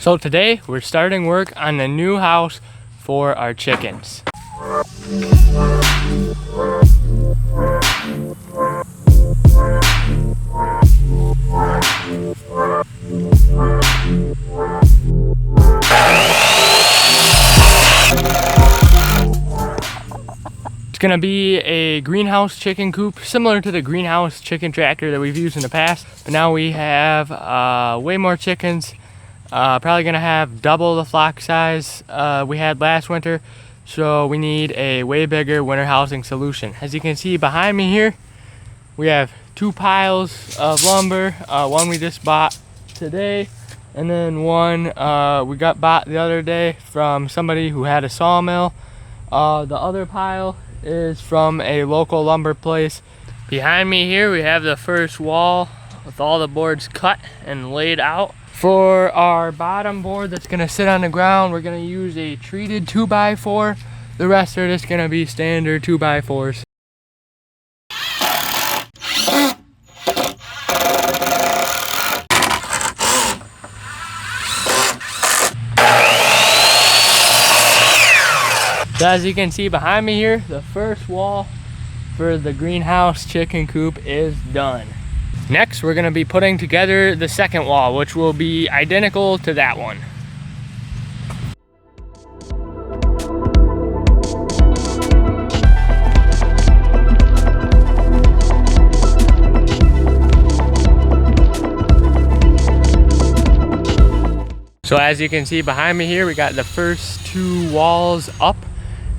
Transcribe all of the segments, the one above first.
So today we're starting work on the new house for our chickens. It's gonna be a greenhouse chicken coop, similar to the greenhouse chicken tractor that we've used in the past. But now we have way more chickens. Probably gonna have double the flock size we had last winter. So we need a way bigger winter housing solution. As you can see behind me here, we have two piles of lumber. One we just bought today, and then one we got bought the other day from somebody who had a sawmill. The other pile is from a local lumber place. Behind me here we have the first wall with all the boards cut and laid out. For our bottom board that's gonna sit on the ground, we're gonna use a treated 2x4. The rest are just gonna be standard 2x4s. So as you can see behind me here, the first wall for the greenhouse chicken coop is done. Next, we're gonna be putting together the second wall, which will be identical to that one. So as you can see behind me here, we got the first two walls up,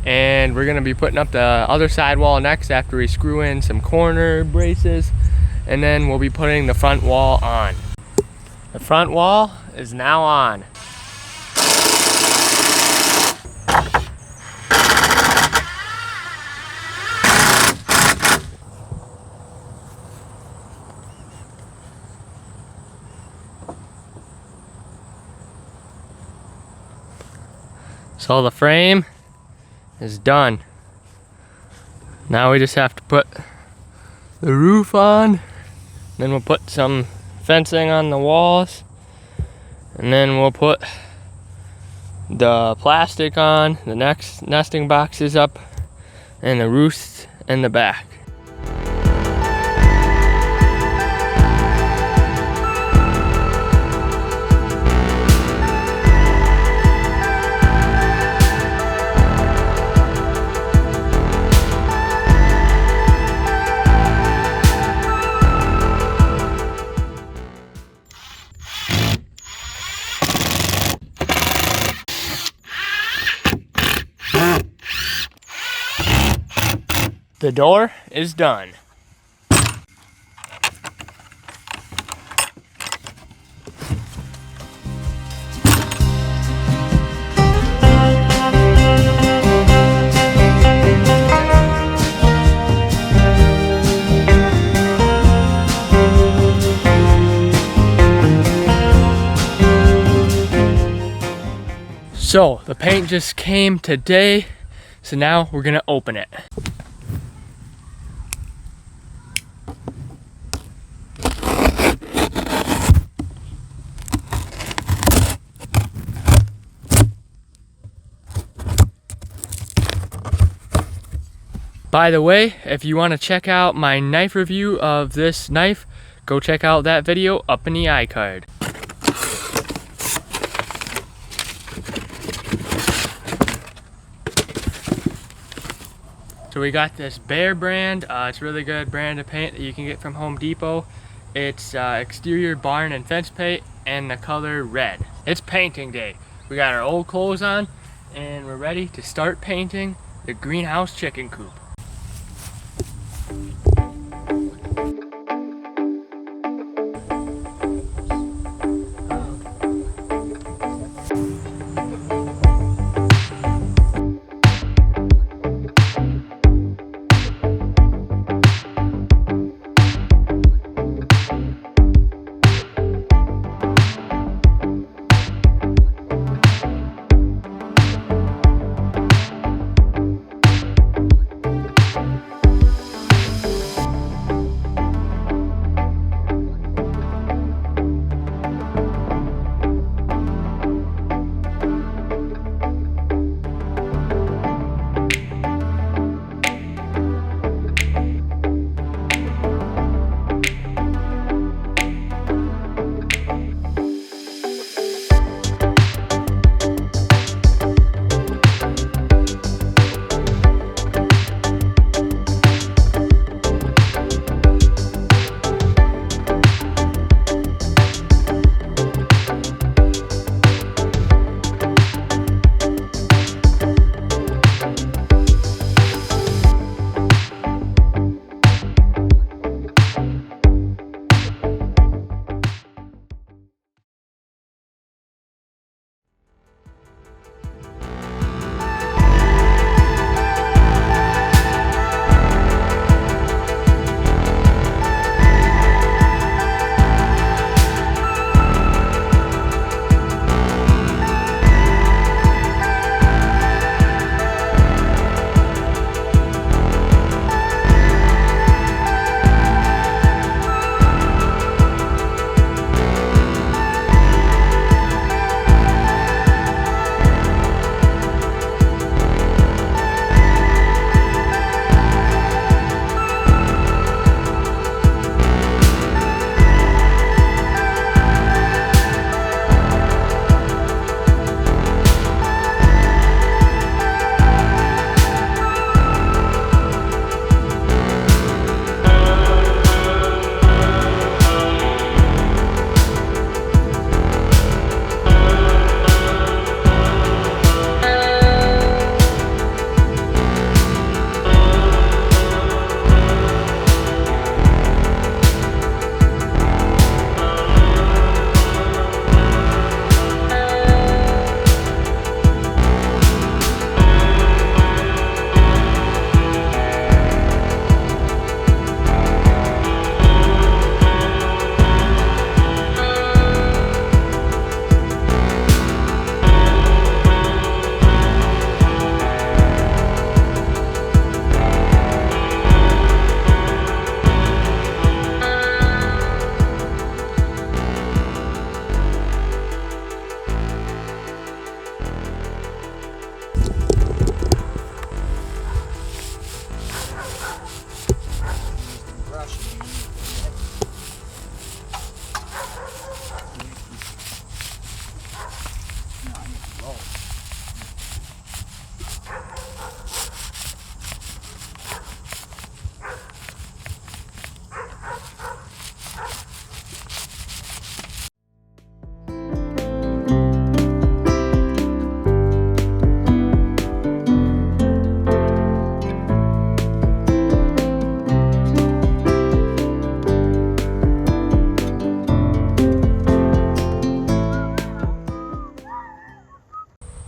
and we're gonna be putting up the other side wall next after we screw in some corner braces, and then we'll be putting the front wall on. The front wall is now on. So the frame is done. Now we just have to put the roof on, then we'll put some fencing on the walls, and then we'll put the plastic on, the next nesting boxes up, and the roost in the back. The door is done. So the paint just came today, so now we're gonna open it. By the way, if you want to check out my knife review of this knife, go check out that video up in the iCard. So we got this Bear brand. It's a really good brand of paint that you can get from Home Depot. It's exterior barn and fence paint, and the color red. It's painting day. We got our old clothes on, and we're ready to start painting the greenhouse chicken coop.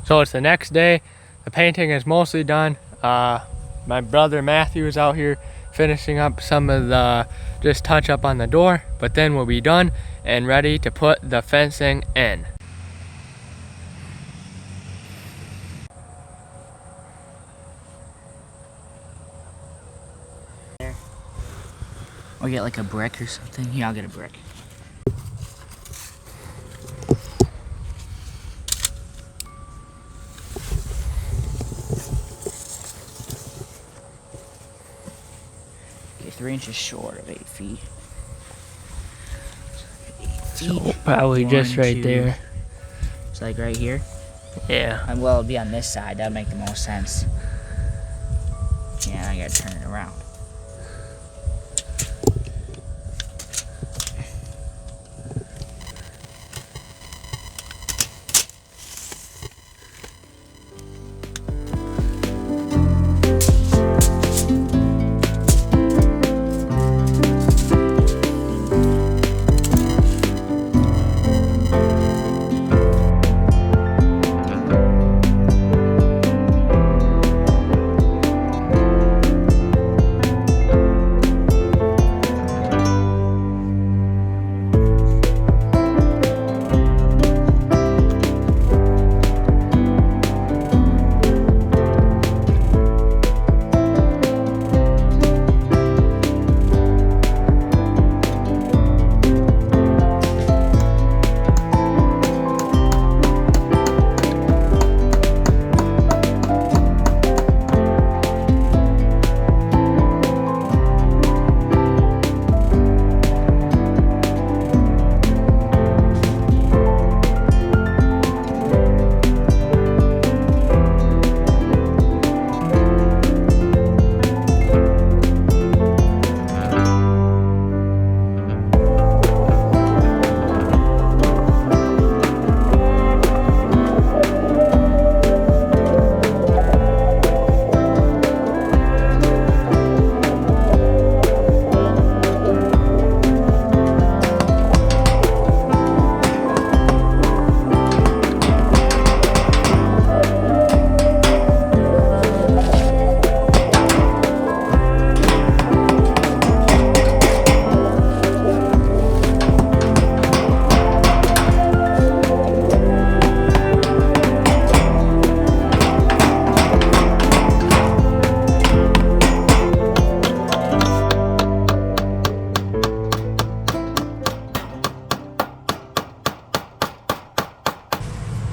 So it's the next day. The painting is mostly done. My brother Matthew is out here finishing up some of the just touch up on the door, but then we'll be done and ready to put the fencing in. Or get like a brick or something. Yeah, I'll get a brick. Okay, 3 inches short of 8 feet. So probably just right there. It's like right here? Yeah. Well, it'll be on this side. That'd make the most sense. Yeah, I gotta turn it around.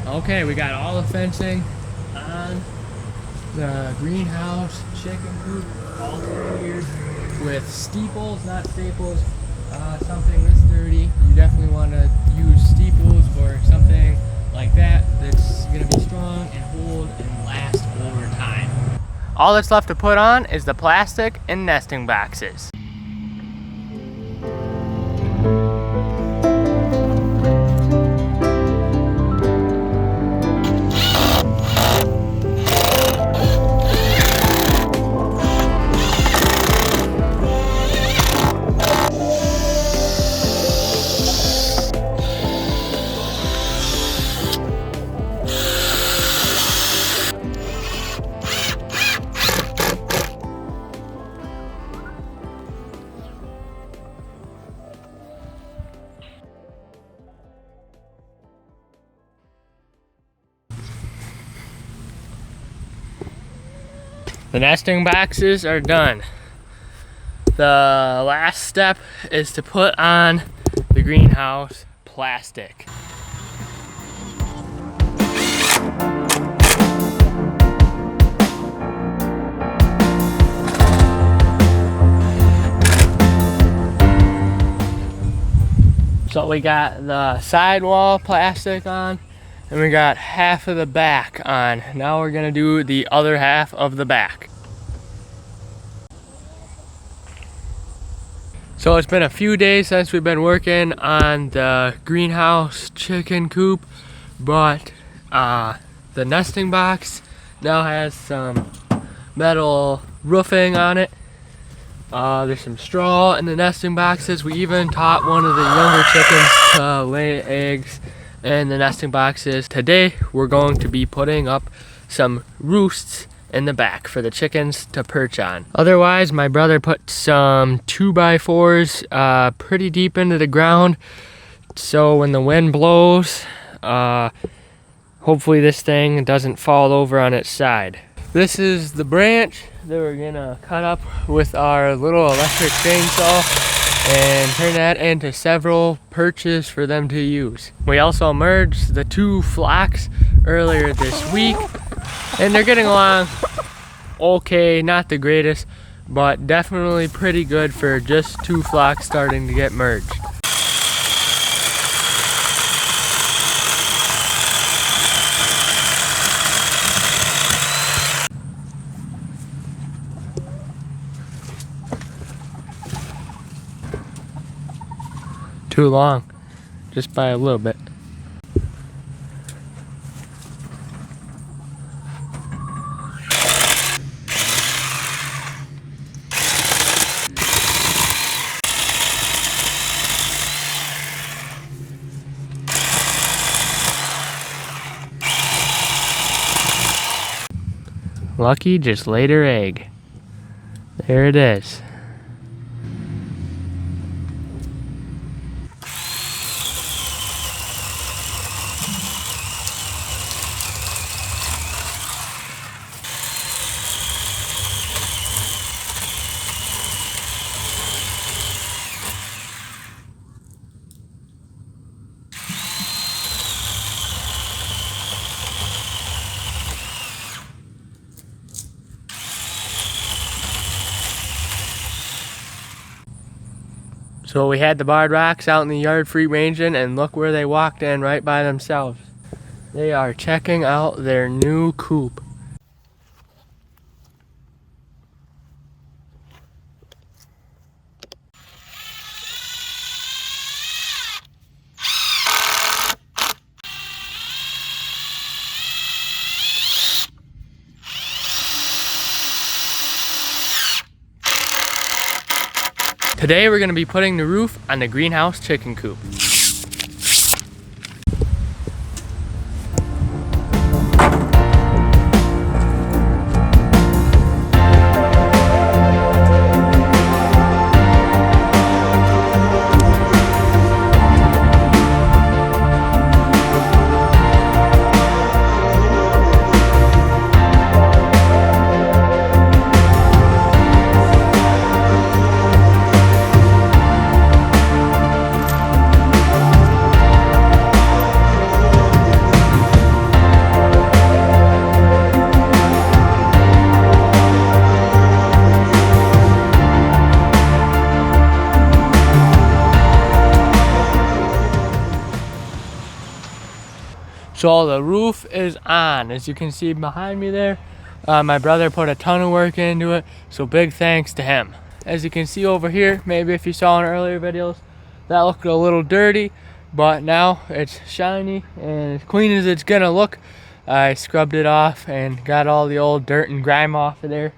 Okay, we got all the fencing on the greenhouse chicken coop all here with steeples, not staples. Something this sturdy. You definitely want to use steeples or something like that that's going to be strong and hold and last over time. All that's left to put on is the plastic and nesting boxes. The nesting boxes are done. The last step is to put on the greenhouse plastic. So we got the sidewall plastic on, and we got half of the back on. Now we're gonna do the other half of the back. So it's been a few days since we've been working on the greenhouse chicken coop, but the nesting box now has some metal roofing on it. There's some straw in the nesting boxes. We even taught one of the younger chickens to lay eggs and the nesting boxes. Today we're going to be putting up some roosts in the back for the chickens to perch on. Otherwise, my brother put some 2x4s pretty deep into the ground, so when the wind blows, hopefully this thing doesn't fall over on its side. This is the branch that we're gonna cut up with our little electric chainsaw and turn that into several perches for them to use. We also merged the 2 flocks earlier this week, and they're getting along okay, not the greatest, but definitely pretty good for just 2 flocks starting to get merged. Too long, just by a little bit. Lucky just laid her egg. There it is. So we had the barred rocks out in the yard free ranging, and look where they walked in right by themselves. They are checking out their new coop. Today we're going to be putting the roof on the greenhouse chicken coop. So the roof is on, as you can see behind me there. My brother put a ton of work into it, so big thanks to him. As you can see over here, maybe if you saw in earlier videos, that looked a little dirty, but now it's shiny and as clean as it's gonna look. I scrubbed it off and got all the old dirt and grime off of there.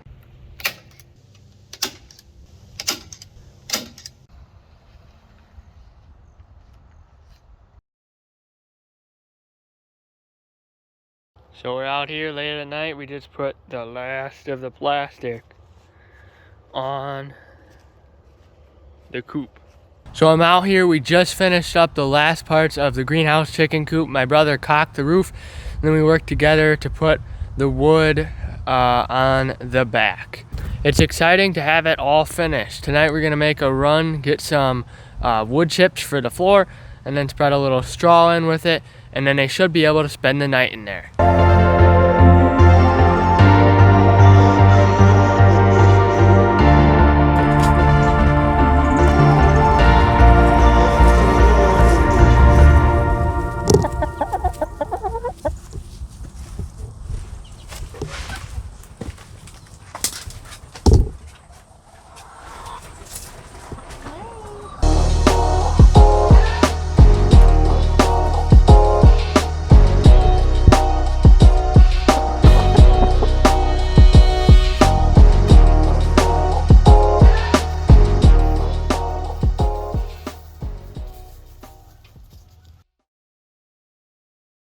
So we're out here late at night. We just put the last of the plastic on the coop. So I'm out here. We just finished up the last parts of the greenhouse chicken coop. My brother caulked the roof, and then we worked together to put the wood on the back. It's exciting to have it all finished. Tonight we're gonna make a run, get some wood chips for the floor, and then spread a little straw in with it, and then they should be able to spend the night in there.